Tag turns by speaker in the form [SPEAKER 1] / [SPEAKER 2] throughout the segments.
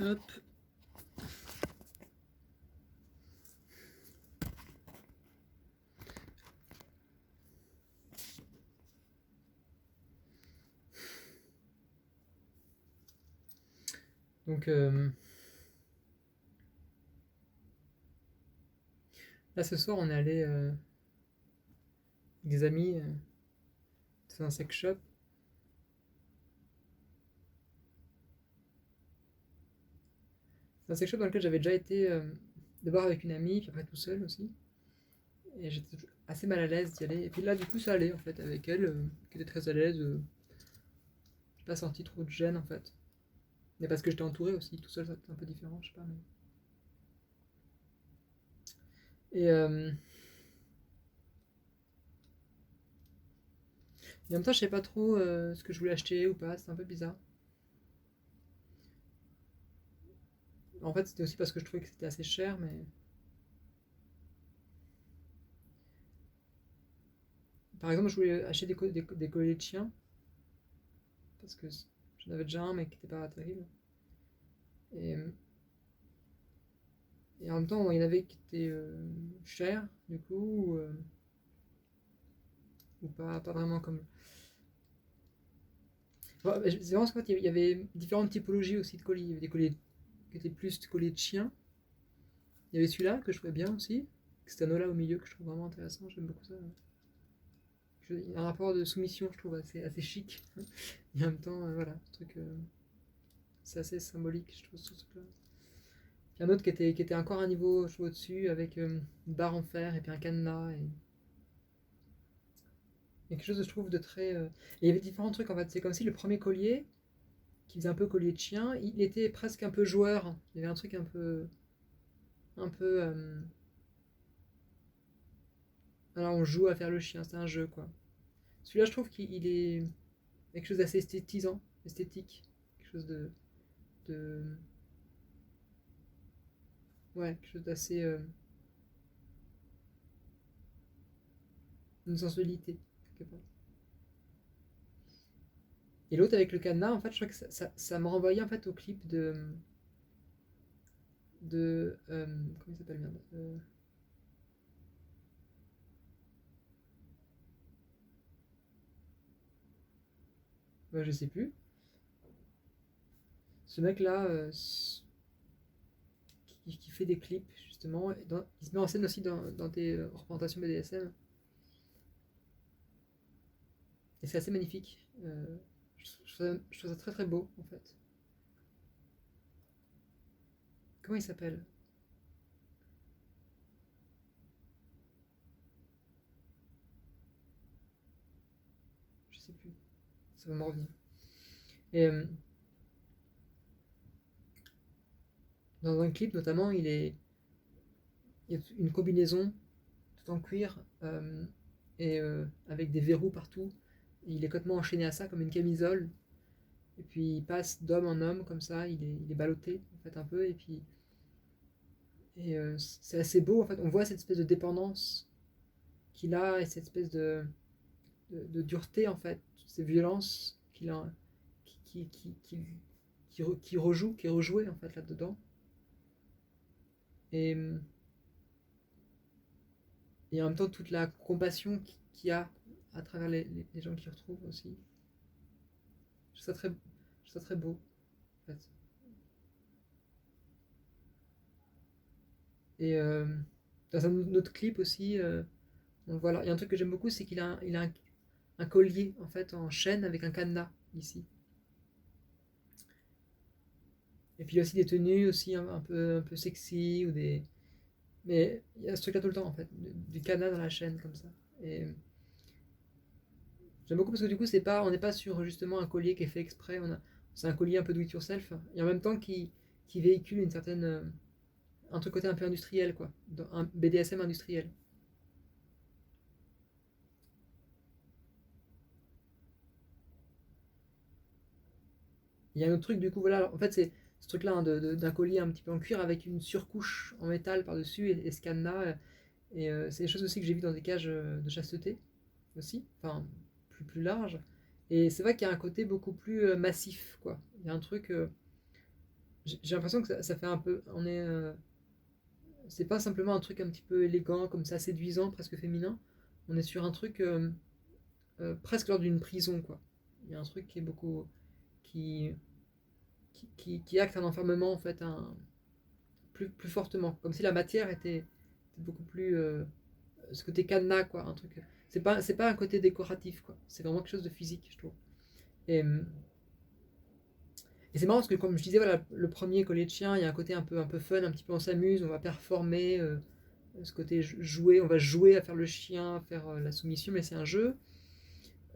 [SPEAKER 1] Hop. Donc là ce soir on est allé avec des amis dans un sex shop. C'est un sex shop dans lequel j'avais déjà été d'abord avec une amie, puis après tout seul aussi. Et j'étais assez mal à l'aise d'y aller. Et puis là du coup ça allait en fait avec elle, qui était très à l'aise. J'ai pas senti trop de gêne en fait. Mais parce que j'étais entouré aussi, tout seul c'est un peu différent, je sais pas. Et, et en même temps je sais pas trop ce que je voulais acheter ou pas, c'est un peu bizarre. En fait c'était aussi parce que je trouvais que c'était assez cher, mais par exemple je voulais acheter des colliers de chiens, parce que j'en avais déjà un mais qui était pas terrible. Et, et en même temps il y en avait qui étaient chers du coup, ou pas vraiment comme... Ouais, c'est vraiment parce qu'il y avait différentes typologies aussi de colliers. Il y avait des colliers qui étaient plus colliers de chiens. Il y avait celui-là que je trouvais bien aussi. Cet anneau-là au milieu que je trouve vraiment intéressant. J'aime beaucoup ça. Il y a un rapport de soumission, je trouve, assez chic. Et en même temps, voilà, ce truc, c'est assez symbolique, je trouve, ce truc-là. Puis un autre qui était encore un niveau, je trouve, au-dessus, avec une barre en fer et puis un cadenas. Et quelque chose, je trouve, de très... Et il y avait différents trucs, en fait. C'est comme si le premier collier, qui faisait un peu collier de chien, il était presque un peu joueur. Il y avait un truc un peu... Un peu... alors on joue à faire le chien, c'est un jeu, quoi. Celui-là, je trouve qu'il est quelque chose d'assez esthétisant, esthétique. Quelque chose de ouais, quelque chose d'assez... une sensualité, quelque part. Et l'autre avec le cadenas, en fait, je crois que ça me renvoyait en fait au clip de comment il s'appelle, merde, ouais, je sais plus. Ce mec-là, qui fait des clips, justement, il se met en scène aussi dans des représentations BDSM. Et c'est assez magnifique. Je trouve ça très très beau, en fait. Comment il s'appelle? Je sais plus. Ça va me revenir. Et dans un clip, notamment, il y a une combinaison tout en cuir, et avec des verrous partout. Et il est complètement enchaîné à ça comme une camisole. Et puis il passe d'homme en homme comme ça, il est ballotté en fait un peu. Et c'est assez beau en fait. On voit cette espèce de dépendance qu'il a et cette espèce de dureté en fait, ces violences qu'il a, qui rejoue, qui est rejoué en fait là-dedans. Et, et en même temps toute la compassion qu'il y a à travers les gens qu'il retrouve aussi. Je trouve ça très beau en fait. Et dans un autre clip aussi, on le voit là. Il y a un truc que j'aime beaucoup, c'est qu'il a un collier en fait en chaîne avec un cadenas ici. Et puis il y a aussi des tenues aussi un peu sexy ou des. Mais il y a ce truc là tout le temps en fait, du cadenas dans la chaîne comme ça. Et j'aime beaucoup parce que du coup on n'est pas sur justement un collier qui est fait exprès. C'est un collier un peu do it yourself et en même temps qui véhicule une certaine un truc côté un peu industriel quoi, un BDSM industriel. Il y a un autre truc, du coup, voilà. En fait, c'est ce truc-là hein, d'un collier un petit peu en cuir avec une surcouche en métal par-dessus et ce cadenas. Et c'est des choses aussi que j'ai vues dans des cages de chasteté aussi, enfin, plus large. Et c'est vrai qu'il y a un côté beaucoup plus massif, quoi. Il y a un truc. j'ai l'impression que ça fait un peu, c'est pas simplement un truc un petit peu élégant, comme ça, séduisant, presque féminin. On est sur un truc presque lors d'une prison, quoi. Il y a un truc qui est beaucoup, qui, qui acte un enfermement, en fait, plus fortement. Comme si la matière était beaucoup plus, ce côté cadenas, quoi, un truc. C'est pas un côté décoratif, quoi. C'est vraiment quelque chose de physique, je trouve. Et, et c'est marrant parce que, comme je disais, voilà, le premier collier de chien, il y a un côté un peu fun, un petit peu on s'amuse, on va performer, ce côté jouer, on va jouer à faire le chien, à faire la soumission, mais c'est un jeu.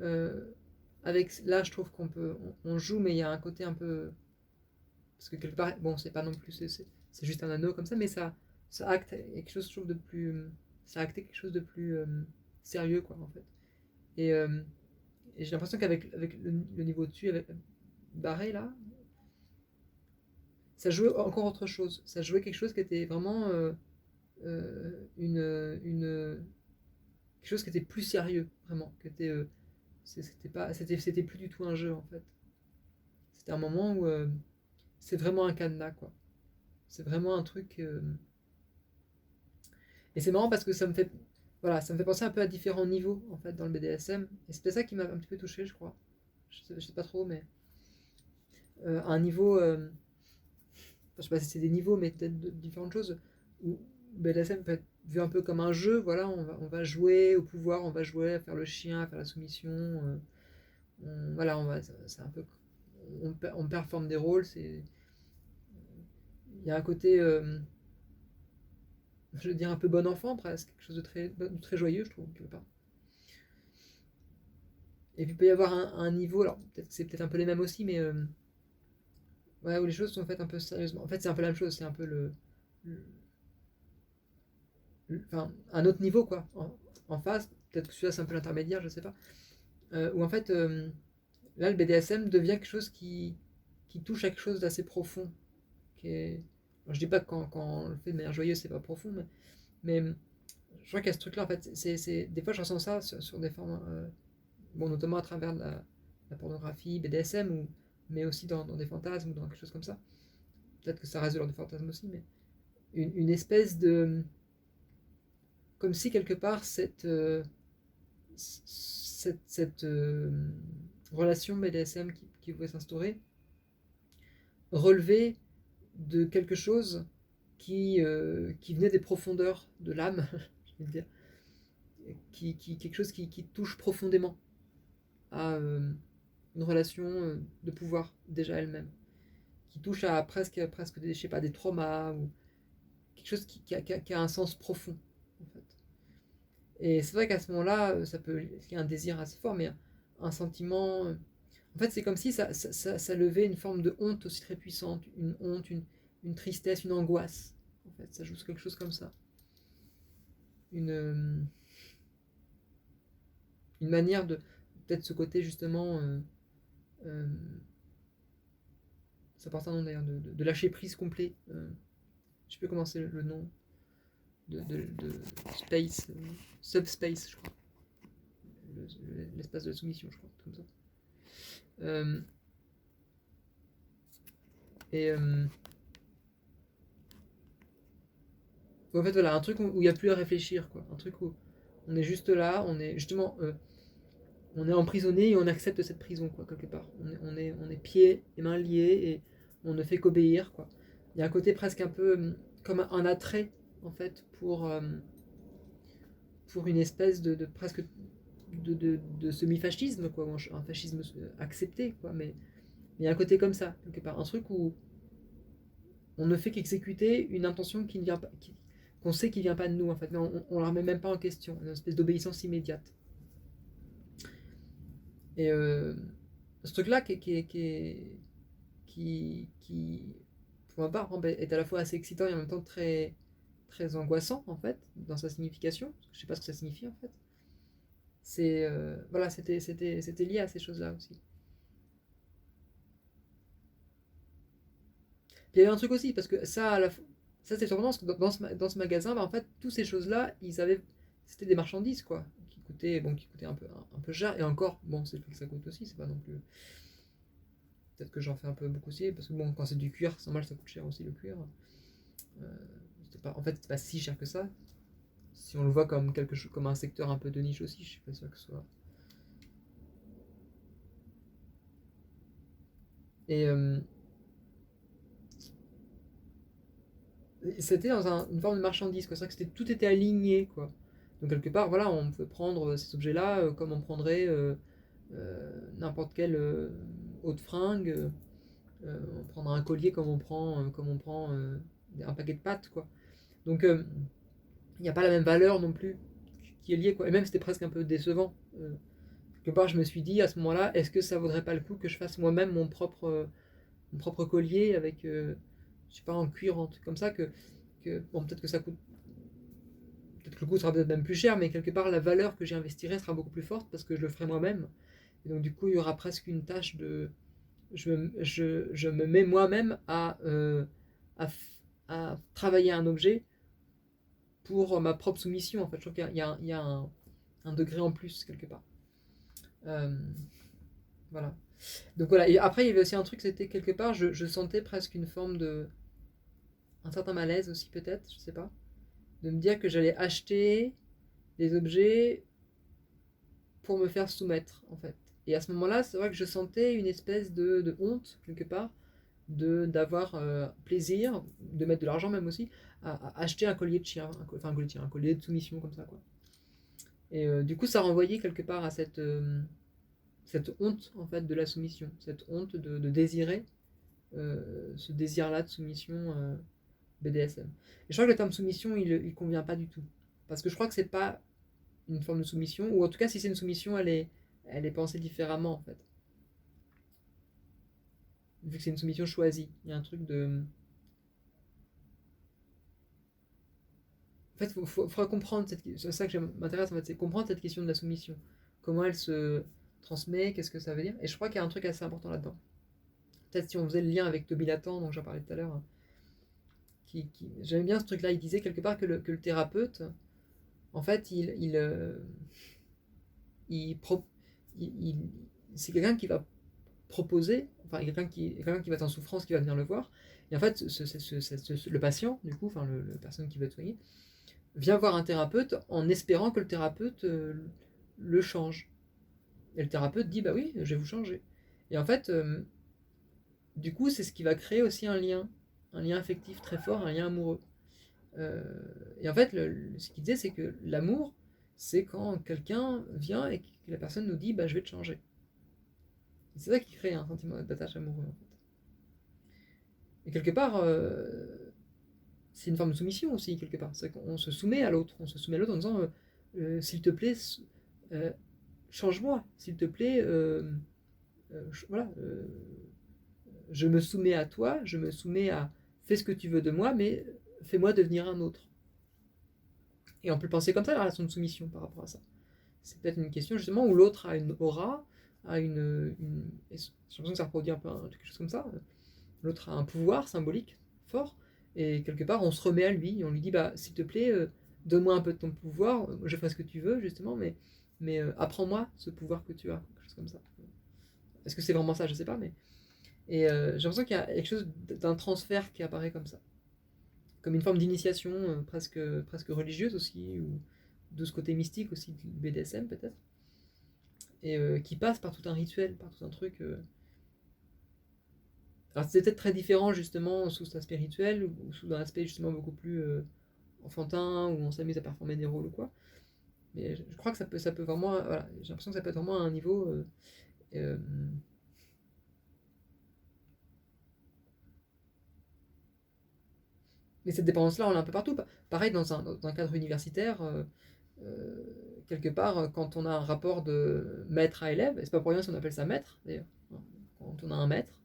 [SPEAKER 1] Euh, là, je trouve on joue, mais il y a un côté un peu, parce que quelque part, bon, c'est pas non plus, c'est juste un anneau comme ça, mais ça acte quelque chose, je trouve, de plus, ça acte quelque chose de plus sérieux, quoi, en fait. Et, euh, et j'ai l'impression qu'avec le niveau dessus, avec barré là, ça jouait encore autre chose. Ça jouait quelque chose qui était vraiment quelque chose qui était plus sérieux, vraiment. C'était plus du tout un jeu en fait. C'était un moment où c'est vraiment un cadenas quoi. C'est vraiment un truc. Et c'est marrant parce que voilà, ça me fait penser un peu à différents niveaux en fait dans le BDSM. Et c'était ça qui m'a un petit peu touché, je crois. Je sais pas trop, mais un niveau. Enfin, je sais pas si c'est des niveaux, mais peut-être différentes choses. Où BDSM peut être vu un peu comme un jeu. Voilà, on va jouer au pouvoir, on va jouer à faire le chien, à faire la soumission. Voilà, c'est un peu. On performe des rôles. Il y a un côté. Je veux dire un peu bon enfant presque, quelque chose de très joyeux, je trouve, quelque part. Et puis il peut y avoir un niveau, alors peut-être c'est peut-être un peu les mêmes aussi, mais ouais, où les choses sont faites un peu sérieusement. En fait, c'est un peu la même chose, c'est un peu enfin, un autre niveau, quoi, en face. Peut-être que celui-là, c'est un peu l'intermédiaire, je sais pas. Où en fait, là, le BDSM devient quelque chose qui touche à quelque chose d'assez profond. Alors, je dis pas que quand on le fait de manière joyeuse, c'est pas profond, mais je crois qu'il y a ce truc-là, en fait. Des fois, je ressens ça sur des formes, bon, notamment à travers la pornographie, BDSM, mais aussi dans des fantasmes ou dans quelque chose comme ça. Peut-être que ça reste de l'ordre du fantasme aussi, mais une espèce de. Comme si quelque part, cette relation BDSM qui pouvait s'instaurer relevait de quelque chose qui venait des profondeurs de l'âme, je vais dire, quelque chose qui touche profondément à une relation de pouvoir déjà elle-même, qui touche à presque je sais pas, des traumas ou quelque chose qui a un sens profond en fait. Et c'est vrai qu'à ce moment-là, ça peut il y a un désir assez fort, mais un sentiment. En fait, c'est comme si ça levait une forme de honte aussi très puissante, une honte, une tristesse, une angoisse. En fait, ça joue sur quelque chose comme ça. Une manière de. Peut-être ce côté justement. Euh, ça porte un nom d'ailleurs, de lâcher prise complet. Je sais plus comment c'est le nom de Space. Subspace, je crois. L'espace de la soumission, je crois. Comme ça. Euh, et. En fait, voilà, un truc où il n'y a plus à réfléchir, quoi. Un truc où on est juste là, on est justement, on est emprisonné et on accepte cette prison, quoi, quelque part. On est pieds et mains liés et on ne fait qu'obéir, quoi. Il y a un côté presque un peu comme un attrait, en fait, pour une espèce presque de semi-fascisme, quoi, un fascisme accepté, quoi, mais il y a un côté comme ça, quelque part. Un truc où on ne fait qu'exécuter une intention qui ne vient pas, qu'on sait qui vient pas de nous en fait, mais on la remet même pas en question, une espèce d'obéissance immédiate. Et ce truc-là qui pour ma part, est à la fois assez excitant et en même temps très, très angoissant en fait, dans sa signification, parce que je sais pas ce que ça signifie en fait. Voilà, c'était lié à ces choses-là aussi. Puis il y avait un truc aussi, parce que ça c'est surprenant, parce que dans ce magasin, bah, en fait, toutes ces choses-là, c'était des marchandises, quoi, qui coûtaient un peu cher, et encore, bon, c'est le prix que ça coûte aussi, c'est pas non plus. peut-être que j'en fais un peu beaucoup aussi, parce que bon, quand c'est du cuir, c'est normal, ça coûte cher aussi le cuir. Euh, en fait, c'est pas si cher que ça. Si on le voit comme quelque chose, comme un secteur un peu de niche aussi, je suis pas sûr que ce soit. Et c'était dans une forme de marchandise, quoi. C'est vrai que tout était aligné, quoi. Donc quelque part, voilà, on peut prendre ces objets-là comme on prendrait n'importe quel haut de fringue. On prendra un collier comme on prend un paquet de pâtes, quoi. Donc il n'y a pas la même valeur non plus qui est liée, quoi. Et même c'était presque un peu décevant. Quelque part, je me suis dit à ce moment-là, est-ce que ça vaudrait pas le coup que je fasse moi-même mon propre collier avec, je sais pas, en cuir, un truc comme ça, bon, peut-être que ça coûte, peut-être que le coût sera peut-être même plus cher, mais quelque part, la valeur que j'y investirai sera beaucoup plus forte parce que je le ferai moi-même. Et donc, du coup, il y aura presque une tâche de. Je me mets moi-même à, à travailler un objet pour ma propre soumission. En fait, je trouve qu'il y a un degré en plus quelque part. Euh, voilà. Donc voilà. Et après, il y avait aussi un truc, c'était quelque part, je sentais presque une forme de. Un certain malaise aussi, peut-être, je sais pas. De me dire que j'allais acheter des objets pour me faire soumettre, en fait. Et à ce moment-là, c'est vrai que je sentais une espèce de honte, quelque part, d'avoir plaisir, de mettre de l'argent même aussi, à acheter un collier de chien, enfin un collier de chien, un collier de soumission comme ça, quoi. Et du coup, ça renvoyait quelque part à cette honte, en fait, de la soumission, cette honte de désirer ce désir-là de soumission BDSM. Et je crois que le terme soumission, il convient pas du tout. Parce que je crois que c'est pas une forme de soumission, ou en tout cas, si c'est une soumission, elle est pensée différemment, en fait. Vu que c'est une soumission choisie. Il y a un truc de. En fait, il faudra comprendre c'est ça que m'intéresse, en fait, c'est comprendre cette question de la soumission. Comment elle se transmet, qu'est-ce que ça veut dire. Et je crois qu'il y a un truc assez important là-dedans. Peut-être si on faisait le lien avec Toby Latan, dont j'en parlais tout à l'heure, j'aime bien ce truc-là, il disait quelque part que le thérapeute, en fait, il, pro- il- c'est quelqu'un qui va proposer, enfin quelqu'un qui va être en souffrance, qui va venir le voir, et en fait, le patient, du coup, enfin le personne qui va être soignée, vient voir un thérapeute en espérant que le thérapeute le change. Et le thérapeute dit, bah oui, je vais vous changer. Et en fait, du coup, c'est ce qui va créer aussi un lien affectif très fort, un lien amoureux. Euh, et en fait, ce qu'il disait, c'est que l'amour, c'est quand quelqu'un vient et que la personne nous dit, bah je vais te changer. Et c'est ça qui crée un sentiment d'attache amoureux, en fait. Et quelque part, c'est une forme de soumission aussi, quelque part. C'est qu'on se soumet à l'autre. On se soumet à l'autre en disant, s'il te plaît, euh, change-moi, s'il te plaît, voilà, je me soumets à toi, je me soumets à fais ce que tu veux de moi, mais fais-moi devenir un autre. Et on peut penser comme ça la relation de soumission par rapport à ça. C'est peut-être une question justement où l'autre a une aura, a j'ai l'impression que ça reproduit un peu quelque chose comme ça. L'autre a un pouvoir symbolique fort, et quelque part on se remet à lui, et on lui dit bah s'il te plaît, donne-moi un peu de ton pouvoir, je ferai ce que tu veux justement, mais apprends-moi ce pouvoir que tu as, quelque chose comme ça. Est-ce que c'est vraiment ça? Je sais pas, mais et j'ai l'impression qu'il y a quelque chose d'un transfert qui apparaît comme ça, comme une forme d'initiation presque religieuse aussi, ou de ce côté mystique aussi du BDSM peut-être, et qui passe par tout un rituel, par tout un truc. Alors c'est peut-être très différent justement sous cet aspect rituel ou sous un aspect justement beaucoup plus enfantin où on s'amuse à performer des rôles ou quoi. Mais je crois que ça peut vraiment, voilà, j'ai l'impression que ça peut être vraiment à un niveau. Euh, mais cette dépendance-là, on l'a un peu partout. Pareil dans un cadre universitaire, euh, quelque part, quand on a un rapport de maître à élève, et c'est pas pour rien si on appelle ça maître d'ailleurs, quand on a un maître,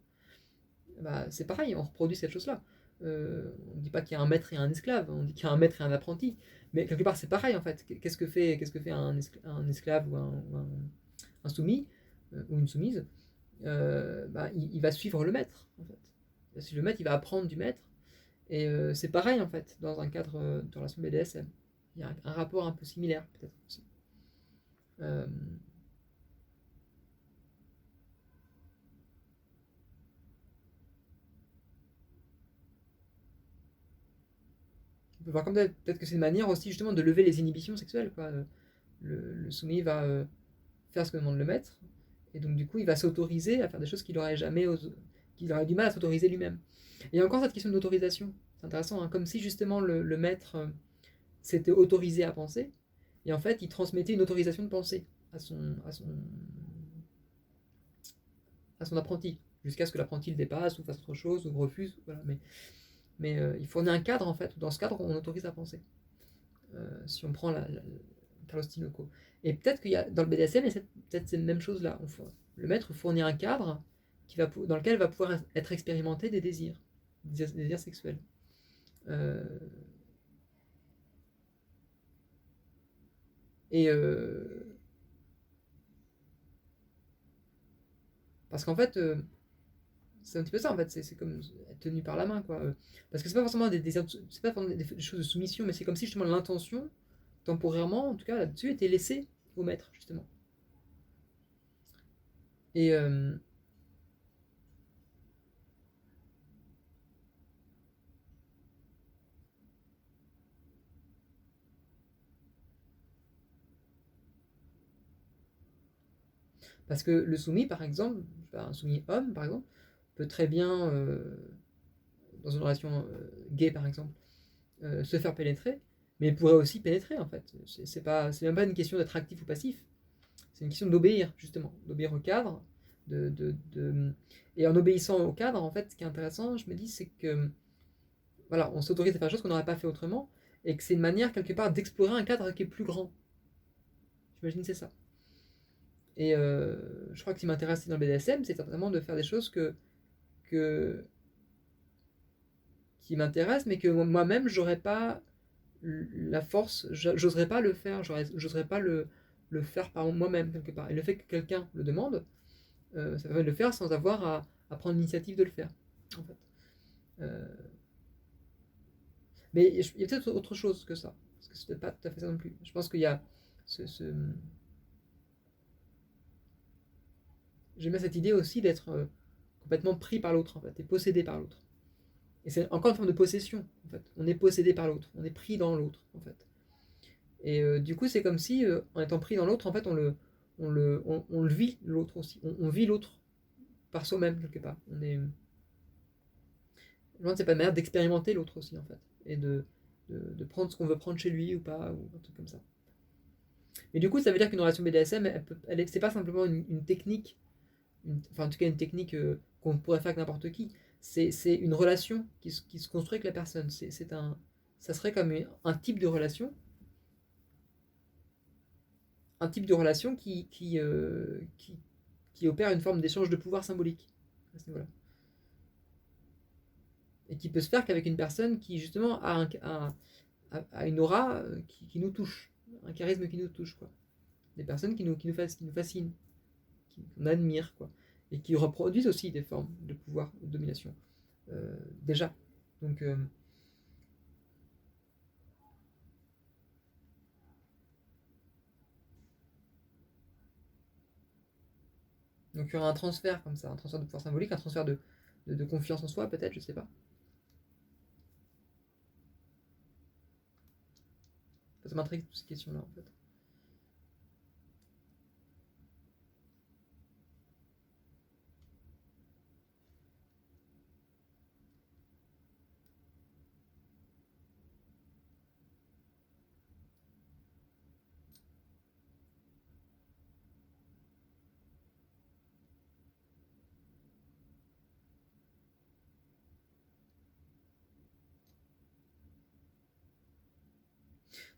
[SPEAKER 1] bah, c'est pareil, on reproduit cette chose-là. On ne dit pas qu'il y a un maître et un esclave, on dit qu'il y a un maître et un apprenti. Mais quelque part, c'est pareil en fait. Qu'est-ce que fait un esclave un soumis ou une soumise? Bah, il va suivre le maître en fait. Il va suivre le maître, il va apprendre du maître. Et c'est pareil en fait dans un cadre de relation BDSM. Il y a un rapport un peu similaire peut-être aussi. Euh, peut voir comme peut-être que c'est une manière aussi justement de lever les inhibitions sexuelles, quoi. Le soumis va faire ce que demande le maître, et donc du coup il va s'autoriser à faire des choses qu'il aurait du mal à s'autoriser lui-même. Et il y a encore cette question d'autorisation, c'est intéressant, hein, comme si justement le maître s'était autorisé à penser, et en fait il transmettait une autorisation de penser à son apprenti, jusqu'à ce que l'apprenti le dépasse ou fasse autre chose ou refuse, voilà. Mais il fournit un cadre en fait, dans ce cadre on autorise à penser. Si on prend Carlos Tinoco. Et peut-être qu'il y a dans le BDSM, il y a peut-être cette même chose-là. Le maître fournit un cadre dans lequel va pouvoir être expérimenté des désirs sexuels. Euh, et parce qu'en fait, c'est un petit peu ça en fait, c'est comme être tenu par la main, quoi. Parce que c'est pas forcément c'est pas forcément des choses de soumission, mais c'est comme si justement l'intention, temporairement, en tout cas là-dessus, était laissée au maître, justement. Et parce que le soumis, par exemple, un soumis homme, par exemple, peut très bien, dans une relation gay, par exemple, se faire pénétrer, mais il pourrait aussi pénétrer, en fait. C'est même pas une question d'être actif ou passif, c'est une question d'obéir, justement, d'obéir au cadre. Et en obéissant au cadre, en fait, ce qui est intéressant, je me dis, c'est que, voilà, on s'autorise à faire des choses qu'on n'aurait pas fait autrement, et que c'est une manière, quelque part, d'explorer un cadre qui est plus grand. J'imagine que c'est ça. Et je crois que ce qui m'intéresse dans le BDSM, c'est certainement de faire des choses que, qui m'intéressent, mais que moi-même, j'aurais pas la force, j'oserais pas le faire, j'oserais pas le faire par moi-même, quelque part. Et le fait que quelqu'un le demande, ça permet de le faire sans avoir à prendre l'initiative de le faire, en fait. Euh, mais il y a peut-être autre chose que ça, parce que c'est peut-être pas tout à fait ça non plus. Je pense qu'il y a ce... J'aime bien cette idée aussi d'être complètement pris par l'autre, en fait, et possédé par l'autre. Et c'est encore une forme de possession, en fait. On est possédé par l'autre, on est pris dans l'autre, en fait. Et du coup, c'est comme si, en étant pris dans l'autre, en fait, on le vit, l'autre aussi. On vit l'autre par soi-même, quelque part. C'est pas une manière d'expérimenter l'autre aussi, en fait. Et de prendre ce qu'on veut prendre chez lui ou pas, ou un truc comme ça. Mais du coup, ça veut dire qu'une relation BDSM, c'est pas simplement une technique, enfin, en tout cas, une technique qu'on pourrait faire avec n'importe qui. C'est une relation qui se construit avec la personne. Ça serait comme un type de relation qui opère une forme d'échange de pouvoir symbolique à ce niveau-là. Et qui peut se faire qu'avec une personne qui justement a une aura qui nous touche, un charisme qui nous touche, quoi. Des personnes qui nous fascinent, qu'on admire, quoi. Et qui reproduisent aussi des formes de pouvoir, de domination. Déjà. Donc, donc il y aura un transfert comme ça, un transfert de pouvoir symbolique, un transfert de confiance en soi, peut-être, je sais pas. Ça m'intrigue toutes ces questions-là, en fait.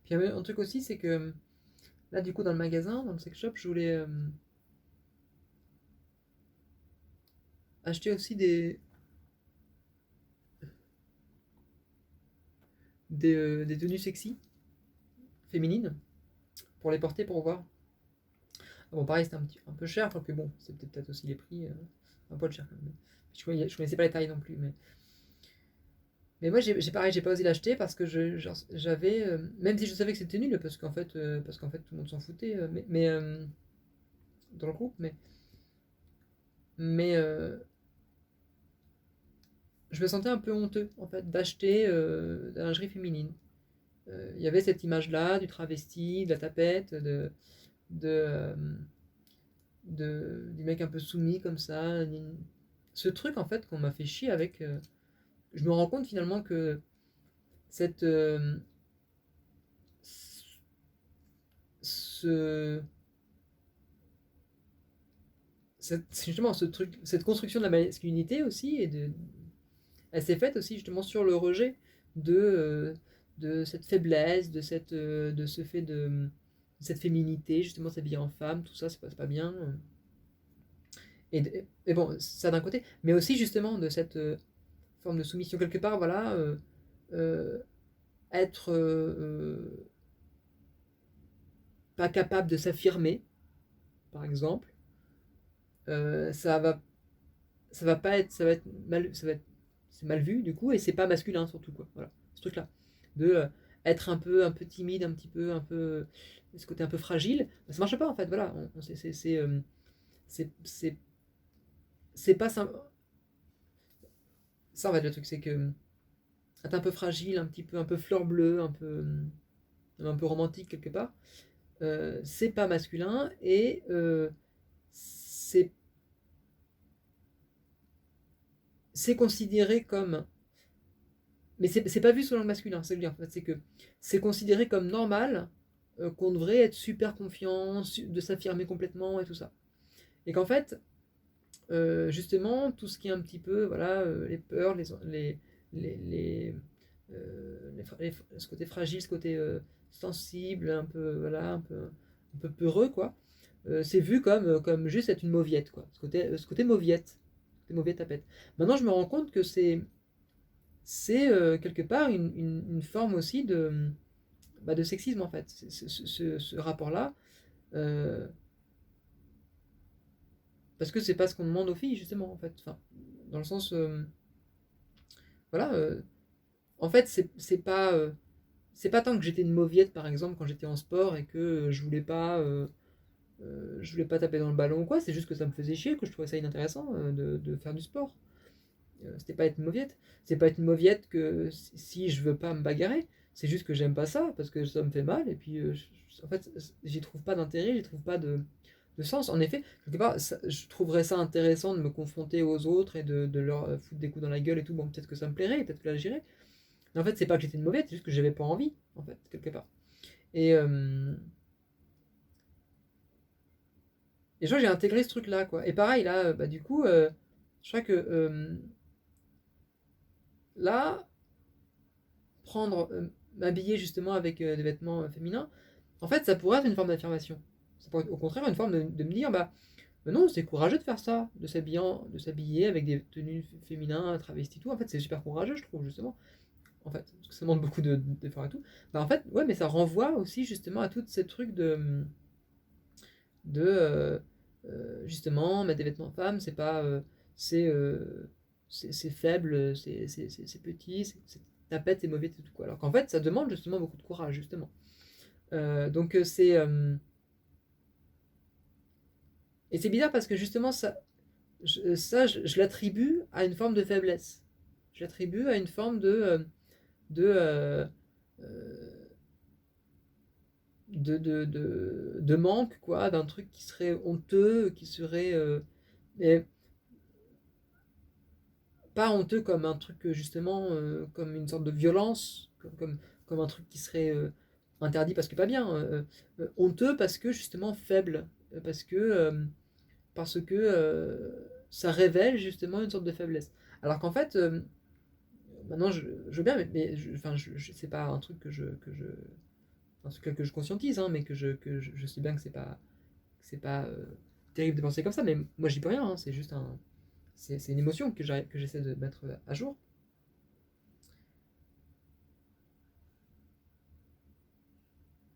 [SPEAKER 1] Puis il y a un truc aussi, c'est que là, du coup, dans le magasin, dans le sex shop, je voulais acheter aussi des tenues sexy, féminines, pour les porter pour voir. Bon, pareil, c'était un peu cher, enfin que bon, c'est peut-être aussi les prix, un peu cher quand même. Je connaissais pas les tailles non plus, mais moi, pareil, j'ai pas osé l'acheter parce que j'avais, même si je savais que c'était nul, parce qu'en fait, tout le monde s'en foutait, dans le groupe, mais je me sentais un peu honteux, en fait, d'acheter de la lingerie féminine. il y avait cette image-là du travesti, de la tapette, de, euh, du mec un peu soumis comme ça. Ce truc en fait qu'on m'a fait chier avec. Je me rends compte finalement que cette, ce, justement ce truc, cette construction de la masculinité aussi, elle s'est faite aussi justement sur le rejet de, euh, de cette faiblesse, de ce fait de cette féminité, justement s'habiller en femme, tout ça, c'est pas bien. Et bon, ça d'un côté, mais aussi justement de cette forme de soumission quelque part, voilà, euh, être pas capable de s'affirmer, par exemple, euh, ça va, ça va pas être, c'est mal vu du coup, et c'est pas masculin surtout quoi. Voilà, ce truc-là, de être un peu timide, un peu, ce côté un peu fragile, ça marche pas en fait. Voilà, c'est c'est pas ça. Ça en fait le truc, c'est que être un peu fragile, un peu fleur bleue, un peu romantique quelque part, c'est pas masculin et c'est c'est considéré comme, mais c'est pas vu sous l'angle masculin, c'est le dire en fait, c'est que c'est considéré comme normal, qu'on devrait être super confiant, de s'affirmer complètement et tout ça. Et qu'en fait, justement, tout ce qui est un petit peu, voilà, les peurs, les, les, ce côté fragile, ce côté sensible, un peu, voilà, un peu peureux, quoi, c'est vu comme, comme juste être une mauviette, quoi. Ce côté mauviette, mauviette tapette. Maintenant, je me rends compte que c'est quelque part une forme aussi de sexisme, en fait. Ce rapport-là, euh, parce que c'est pas ce qu'on demande aux filles, justement, en fait. Enfin, dans le sens, voilà, en fait, c'est pas tant que j'étais une mauviette, par exemple, quand j'étais en sport et que je voulais pas taper dans le ballon ou quoi, c'est juste que ça me faisait chier, que je trouvais ça inintéressant de faire du sport. C'était pas être une mauviette. C'est pas être une mauviette que si je veux pas me bagarrer, c'est juste que j'aime pas ça, parce que ça me fait mal, et puis en fait, j'y trouve pas d'intérêt, j'y trouve pas de sens. En effet, quelque part, je trouverais ça intéressant de me confronter aux autres et de leur foutre des coups dans la gueule et tout. Bon, peut-être que ça me plairait, peut-être que là j'irais. Mais en fait, c'est pas que j'étais une mauviette, c'est juste que j'avais pas envie, en fait, quelque part. Et, euh, et je crois que j'ai intégré ce truc-là, quoi. Et pareil, là, bah, du coup, je crois que là, prendre, m'habiller justement avec des vêtements féminins, en fait, ça pourrait être une forme d'affirmation. Ça pourrait être au contraire une forme de me dire, bah non, c'est courageux de faire ça, de s'habiller avec des tenues féminins, travestis, tout. En fait, c'est super courageux, je trouve, justement. En fait, parce que ça demande beaucoup d'efforts et tout. Bah, en fait, ouais, mais ça renvoie aussi justement à tout ce truc de justement mettre des vêtements femmes, c'est pas c'est c'est faible, c'est petit, c'est tapette, c'est mauvais, c'est tout quoi. Alors qu'en fait, ça demande justement beaucoup de courage justement. Donc c'est et c'est bizarre parce que justement je l'attribue à une forme de faiblesse. Je l'attribue à une forme de euh, euh, de manque quoi, d'un truc qui serait honteux, qui serait mais pas honteux comme un truc justement comme une sorte de violence, comme un truc qui serait interdit parce que pas bien, honteux parce que justement faible, parce que ça révèle justement une sorte de faiblesse. Alors qu'en fait, maintenant je veux bien, mais enfin, c'est pas un truc enfin, c'est que je conscientise, hein, mais je sais bien que c'est pas terrible de penser comme ça, mais moi j'y peux rien, hein, c'est juste c'est une émotion que j'essaie de mettre à jour.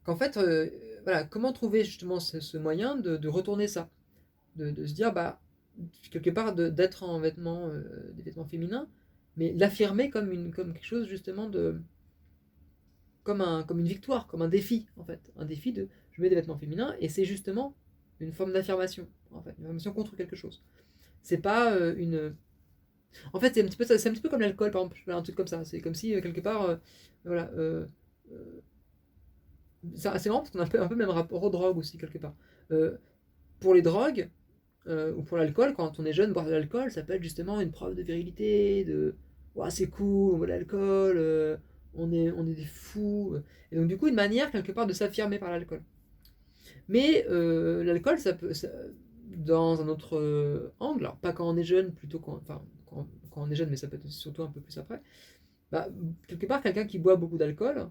[SPEAKER 1] Qu'en fait, voilà, comment trouver justement ce moyen de retourner ça, de se dire, bah, quelque part, d'être en vêtements, des vêtements féminins, mais l'affirmer comme, comme quelque chose justement comme une victoire, comme un défi, en fait. Un défi de, je mets des vêtements féminins, et c'est justement une forme d'affirmation, en fait, une affirmation contre quelque chose. C'est pas une. En fait, c'est un petit peu comme l'alcool, par exemple, un truc comme ça. C'est comme si, quelque part, voilà. c'est marrant parce qu'on a un peu même rapport aux drogues aussi, quelque part. Euh, pour les drogues, ou pour l'alcool, quand on est jeune, boire de l'alcool, ça peut être justement une preuve de virilité, de ouah, c'est cool, on boit de l'alcool, on est des fous. Et donc, du coup, une manière, quelque part, de s'affirmer par l'alcool. Mais l'alcool, dans un autre angle, alors pas quand on est jeune, plutôt quand on est jeune, mais ça peut être surtout un peu plus après, bah, quelque part, quelqu'un qui boit beaucoup d'alcool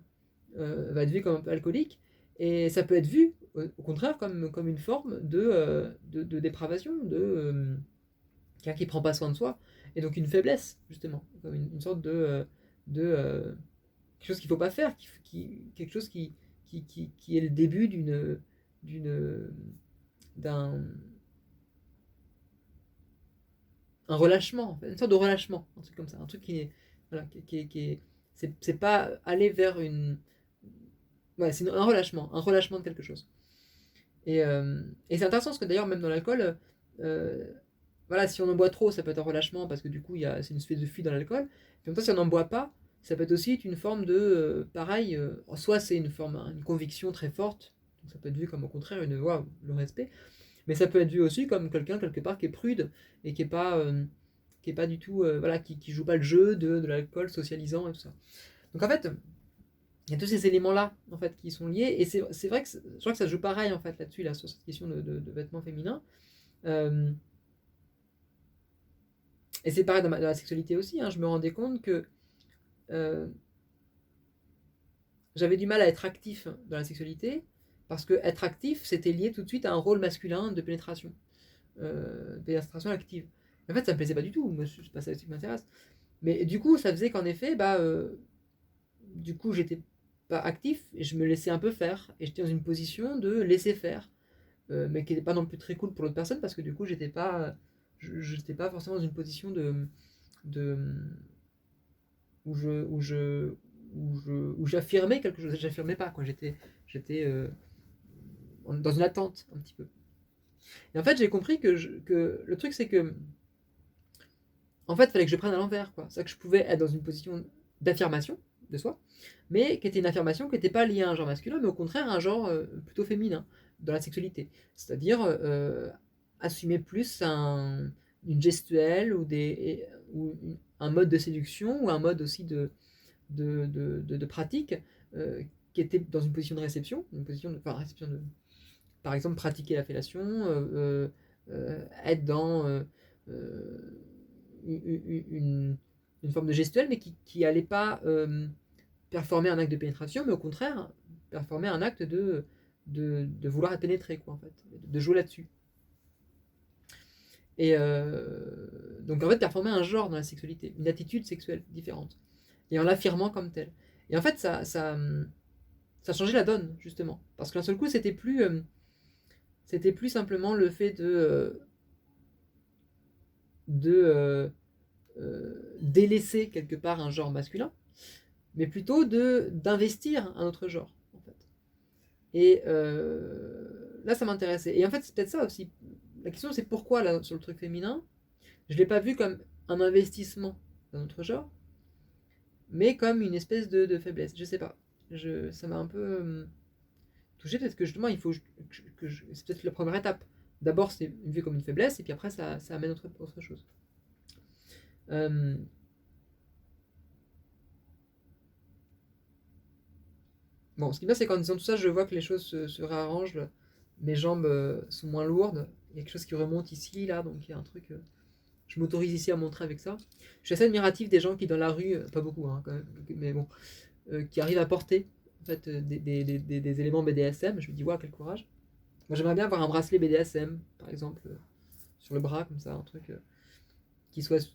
[SPEAKER 1] va être vu comme un peu alcoolique, et ça peut être vu, au contraire, comme une forme de dépravation, quelqu'un qui prend pas soin de soi, et donc une faiblesse, justement, comme une sorte de quelque chose qu'il faut pas faire, quelque chose qui est le début d'une, d'un, un relâchement, en fait, une sorte de relâchement, un truc comme ça, un truc qui est, voilà, c'est pas aller vers une, ouais, c'est un relâchement de quelque chose. Et c'est intéressant parce que d'ailleurs, même dans l'alcool, euh, voilà, si on en boit trop, ça peut être un relâchement parce que du coup, c'est une espèce de fuite dans l'alcool. Puis en même temps, si on n'en boit pas, ça peut être aussi une forme de, pareil, soit c'est une forme, une conviction très forte, donc ça peut être vu comme au contraire waouh, le respect, mais ça peut être vu aussi comme quelqu'un quelque part qui est prude et qui est pas du tout, voilà, qui joue pas le jeu de l'alcool socialisant et tout ça. Donc en fait, il y a tous ces éléments-là en fait qui sont liés, et c'est vrai que je crois que ça joue pareil en fait là-dessus, là, sur cette question de vêtements féminins. Euh, et c'est pareil dans la sexualité aussi, hein, je me rendais compte que euh, j'avais du mal à être actif dans la sexualité parce que être actif c'était lié tout de suite à un rôle masculin de pénétration active. En fait, ça me plaisait pas du tout, moi c'est pas ça qui m'intéresse. Mais du coup, ça faisait qu'en effet, bah, du coup, j'étais pas actif et je me laissais un peu faire, et j'étais dans une position de laisser faire, mais qui n'était pas non plus très cool pour l'autre personne parce que du coup, j'étais pas forcément dans une position de où j'affirmais quelque chose, j'affirmais pas quoi, j'étais dans une attente un petit peu. Et en fait, j'ai compris que le truc c'est que en fait, il fallait que je prenne à l'envers quoi, c'est que je pouvais être dans une position d'affirmation de soi, mais qui était une affirmation qui n'était pas liée à un genre masculin, mais au contraire à un genre plutôt féminin dans la sexualité, c'est-à-dire assumer plus une gestuelle ou un mode de séduction ou un mode aussi de pratique qui était dans une position de réception, enfin réception par exemple pratiquer la fellation, être dans une, une forme de gestuelle, mais qui allait pas performer un acte de pénétration, mais au contraire performer un acte de vouloir être pénétré, quoi, en fait, de jouer là-dessus. Et donc en fait performer un genre dans la sexualité, une attitude sexuelle différente, et en l'affirmant comme tel. Et en fait ça changeait la donne, justement. Parce qu'un seul coup, c'était plus simplement le fait de délaisser quelque part un genre masculin, mais plutôt d'investir un autre genre, en fait. Et là, ça m'intéressait. Et en fait, c'est peut-être ça aussi. La question, c'est pourquoi, là, sur le truc féminin, je ne l'ai pas vu comme un investissement d'un autre genre, mais comme une espèce de faiblesse. Je sais pas. Ça m'a un peu touché. Peut-être que justement, il faut c'est peut-être la première étape. D'abord, c'est vu comme une faiblesse, et puis après, ça amène autre chose. Euh, bon, ce qui est bien, c'est qu'en disant tout ça, je vois que les choses se réarrangent. Mes jambes sont moins lourdes. Il y a quelque chose qui remonte ici, là, donc il y a un truc. Je m'autorise ici à montrer avec ça. Je suis assez admiratif des gens qui, dans la rue, pas beaucoup, hein, quand même, mais bon, qui arrivent à porter en fait, des éléments BDSM. Je me dis, waouh, quel courage. Moi, j'aimerais bien avoir un bracelet BDSM, par exemple, sur le bras, comme ça, un truc qui soit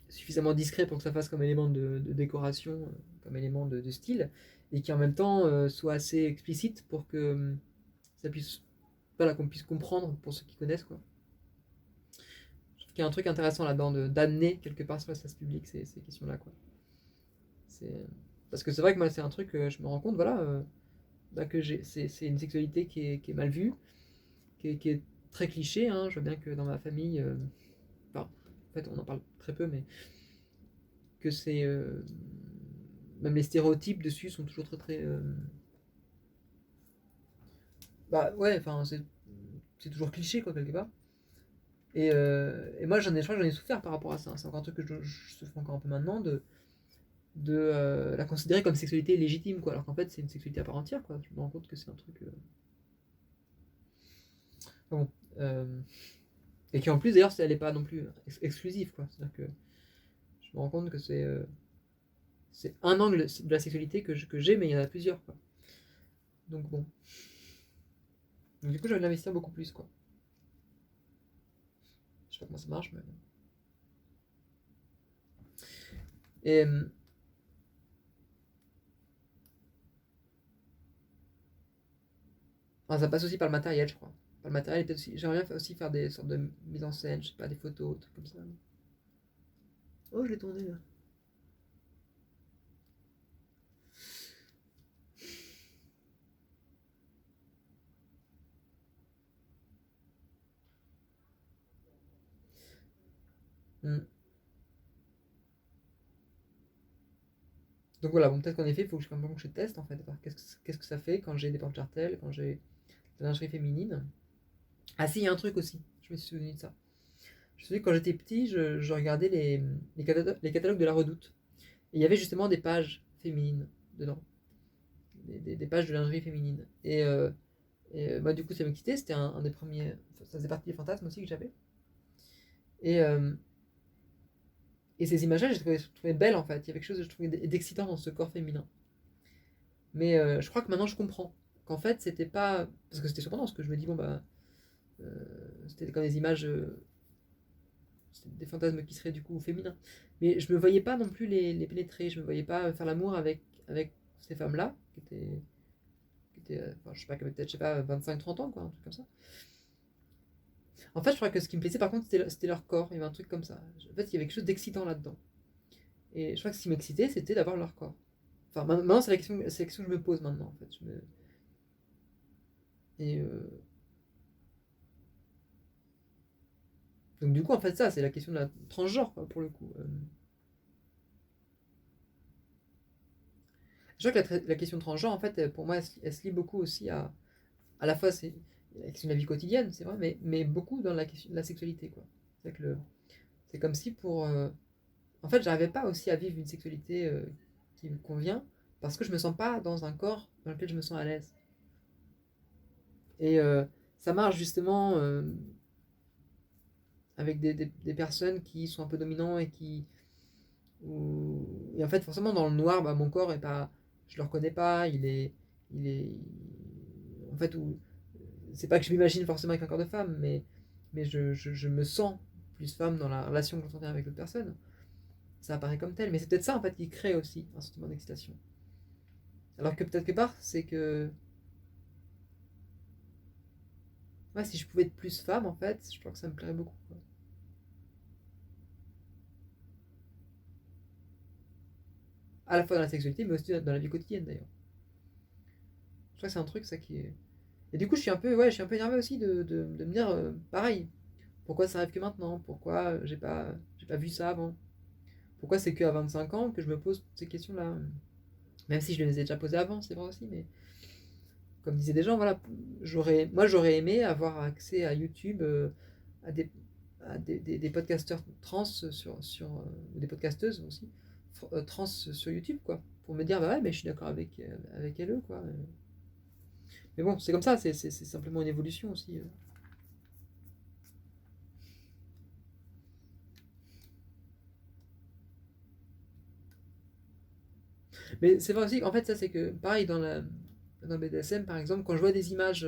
[SPEAKER 1] suffisamment discret pour que ça fasse comme élément de décoration, comme élément de style, et qui en même temps soit assez explicite pour que ça puisse, voilà, qu'on puisse comprendre pour ceux qui connaissent, quoi. Je trouve qu'il y a un truc intéressant là-dedans d'amener quelque part sur l'espace public ces questions-là, quoi. C'est parce que c'est vrai que moi c'est un truc je me rends compte, voilà, bah, que c'est une sexualité qui est mal vue, qui est très cliché, hein. Je vois bien que dans ma famille, enfin, en fait on en parle très peu, mais que même les stéréotypes dessus sont toujours très très. Bah ouais, enfin, c'est toujours cliché, quoi, quelque part. Et moi, je crois que j'en ai souffert par rapport à ça. C'est encore un truc que je souffre encore un peu maintenant, de la considérer comme sexualité légitime, quoi. Alors qu'en fait, c'est une sexualité à part entière, quoi. Je me rends compte que c'est un truc. Bon. Et qui en plus, d'ailleurs, elle n'est pas non plus exclusive, quoi. C'est-à-dire que je me rends compte que c'est un angle de la sexualité que j'ai, mais il y en a plusieurs, quoi. Donc bon. Donc, du coup, je vais l'investir beaucoup plus, quoi. Je sais pas comment ça marche, mais. Et. Ça passe aussi par le matériel, je crois. Par le matériel, et peut-être aussi. J'aimerais bien aussi faire des sortes de mise en scène, je sais pas, des photos, des trucs comme ça. Oh, je l'ai tourné là. Hmm. Donc voilà, bon, peut-être qu'en effet, il faut que je teste en fait, voir qu'est-ce que ça fait quand j'ai des portes jartelles, quand j'ai de la lingerie féminine. Ah si, il y a un truc aussi, je me suis souvenu de ça. Je me souviens que quand j'étais petit, je regardais les catalogues de la Redoute. Et il y avait justement des pages féminines dedans, des pages de lingerie féminine. Moi, du coup, ça m'excitait, c'était un des premiers. Ça faisait partie des fantasmes aussi que j'avais. Et, euh, et ces images-là, je trouvais belles en fait. Il y avait quelque chose que je trouvais d'excitant dans ce corps féminin. Mais je crois que maintenant je comprends qu'en fait, c'était pas. Parce que c'était surprenant, parce que je me dis, bon, bah. euh, C'était comme des images. C'était des fantasmes qui seraient du coup féminins. Mais je me voyais pas non plus les pénétrer, je me voyais pas faire l'amour avec ces femmes-là, qui étaient enfin, je sais pas, qui avaient peut-être, je sais pas, 25-30 ans, quoi, un truc comme ça. En fait, je crois que ce qui me plaisait, par contre, c'était leur corps. Il y avait un truc comme ça. En fait, il y avait quelque chose d'excitant là-dedans. Et je crois que ce qui m'excitait, c'était d'avoir leur corps. Enfin, maintenant, c'est la question que je me pose maintenant, en fait. Et donc, du coup, en fait, ça, c'est la question de la transgenre, quoi, pour le coup. Je crois que la question transgenre, en fait, pour moi, elle se lie beaucoup aussi à la fois, c'est la question de la vie quotidienne, c'est vrai, mais beaucoup dans la question de la sexualité, quoi. C'est comme si en fait, j'arrivais pas aussi à vivre une sexualité qui me convient, parce que je me sens pas dans un corps dans lequel je me sens à l'aise. Et ça marche justement avec des personnes qui sont un peu dominants et et en fait, forcément, dans le noir, bah, mon corps est pas. Je le reconnais pas, il est. Il est. En fait, c'est pas que je m'imagine forcément avec un corps de femme, mais je me sens plus femme dans la relation que j'entretient avec l'autre personne. Ça apparaît comme tel, mais c'est peut-être ça en fait qui crée aussi un sentiment d'excitation. Alors que peut-être que part, c'est que. Ouais, si je pouvais être plus femme, en fait, je crois que ça me plairait beaucoup, quoi. À la fois dans la sexualité, mais aussi dans la vie quotidienne d'ailleurs. Je crois que c'est un truc, ça qui est. Et du coup, je suis un peu énervé aussi de me dire, pareil, pourquoi ça arrive que maintenant? Pourquoi j'ai pas vu ça avant? Pourquoi c'est qu'à 25 ans que je me pose ces questions-là? Même si je les ai déjà posées avant, c'est vrai aussi, mais comme disaient des gens, voilà, moi j'aurais aimé avoir accès à YouTube, à des podcasteurs trans des podcasteuses aussi, trans sur YouTube, quoi, pour me dire, bah ouais, mais je suis d'accord avec elle, quoi. Mais bon, c'est comme ça, c'est simplement une évolution aussi. Mais c'est vrai aussi qu'en fait, ça, c'est que, pareil, dans le BDSM, par exemple, quand je vois des images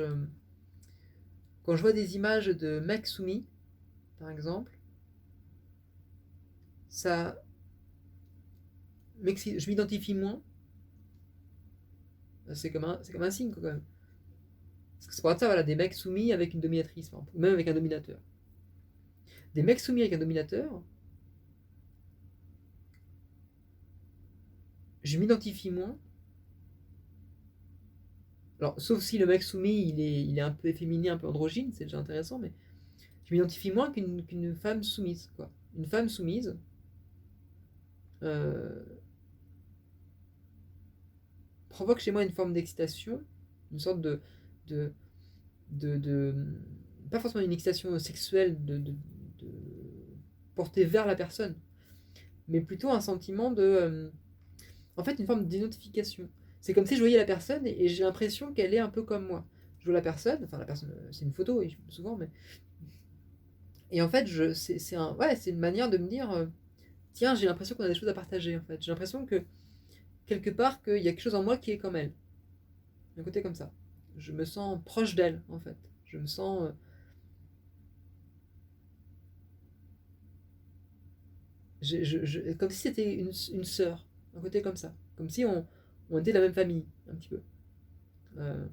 [SPEAKER 1] de mecs soumis, par exemple, ça je m'identifie moins. C'est comme un signe, quoi, quand même. Parce que c'est pour ça, voilà, des mecs soumis avec une dominatrice, par exemple, ou même avec un dominateur. Des mecs soumis avec un dominateur, je m'identifie moins. Alors, sauf si le mec soumis, il est un peu efféminé, un peu androgyne, c'est déjà intéressant, mais je m'identifie moins qu'une femme soumise, quoi. Une femme soumise, euh, provoque chez moi une forme d'excitation, une sorte de, de pas forcément une excitation sexuelle de portée vers la personne, mais plutôt un sentiment en fait, une forme d'identification. C'est comme si je voyais la personne et j'ai l'impression qu'elle est un peu comme moi. Je vois la personne, enfin la personne, c'est une photo, oui, souvent, mais. Et en fait, c'est une manière de me dire, tiens, j'ai l'impression qu'on a des choses à partager, en fait. J'ai l'impression que, quelque part, qu'il y a quelque chose en moi qui est comme elle. D'un côté comme ça. Je me sens proche d'elle, en fait. Je me sens. Comme si c'était une sœur. Un côté comme ça. Comme si on était de la même famille, un petit peu. Euh,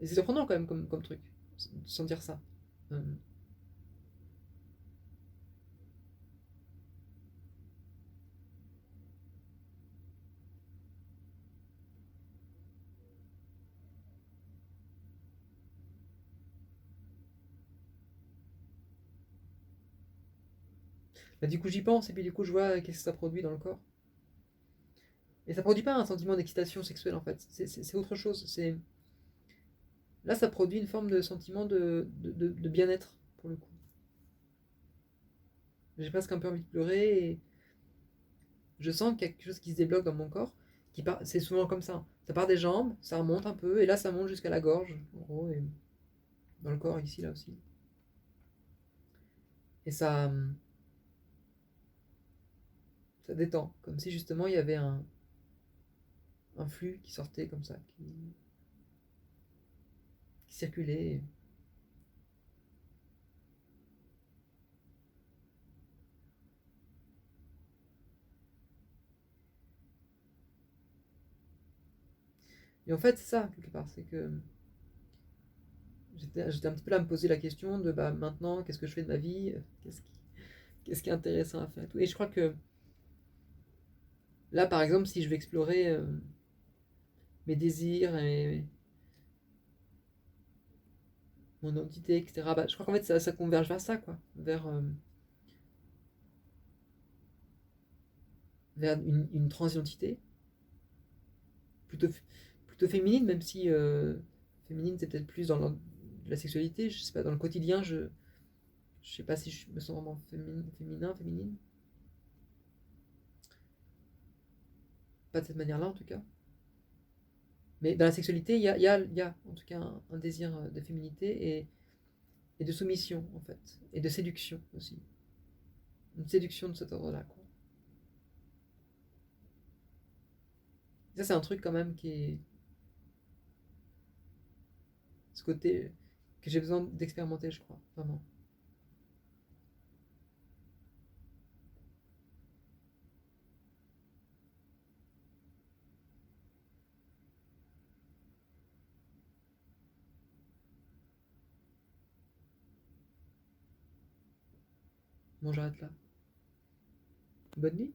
[SPEAKER 1] et c'est surprenant quand même comme truc, de sentir ça. Euh, Bah, du coup, j'y pense, et puis du coup, je vois qu'est-ce que ça produit dans le corps. Et ça produit pas un sentiment d'excitation sexuelle, en fait. C'est autre chose. Là, ça produit une forme de sentiment de bien-être, pour le coup. J'ai presque un peu envie de pleurer, et je sens qu'il y a quelque chose qui se débloque dans mon corps. C'est souvent comme ça. Ça part des jambes, ça remonte un peu, et là, ça monte jusqu'à la gorge, en gros, et dans le corps, ici, là aussi. Et ça détend, comme si justement il y avait un flux qui sortait comme ça, qui circulait. Et en fait, c'est ça, quelque part. C'est que j'étais un petit peu là à me poser la question de bah, maintenant, qu'est-ce que je fais de ma vie, qu'est-ce qui est intéressant à faire et tout. Et je crois que là, par exemple, si je vais explorer mes désirs et mon identité, etc., bah, je crois qu'en fait, ça converge vers ça, quoi. Vers une transidentité, plutôt, plutôt féminine, même si féminine, c'est peut-être plus dans la sexualité. Je sais pas, dans le quotidien, je sais pas si je me sens vraiment féminin, féminine. Pas de cette manière-là, en tout cas. Mais dans la sexualité, il y a en tout cas un désir de féminité et de soumission, en fait. Et de séduction aussi. Une séduction de cet ordre-là, quoi. Et ça, c'est un truc quand même qui est. Ce côté que j'ai besoin d'expérimenter, je crois. Vraiment. Bon, j'arrête là. Bonne nuit.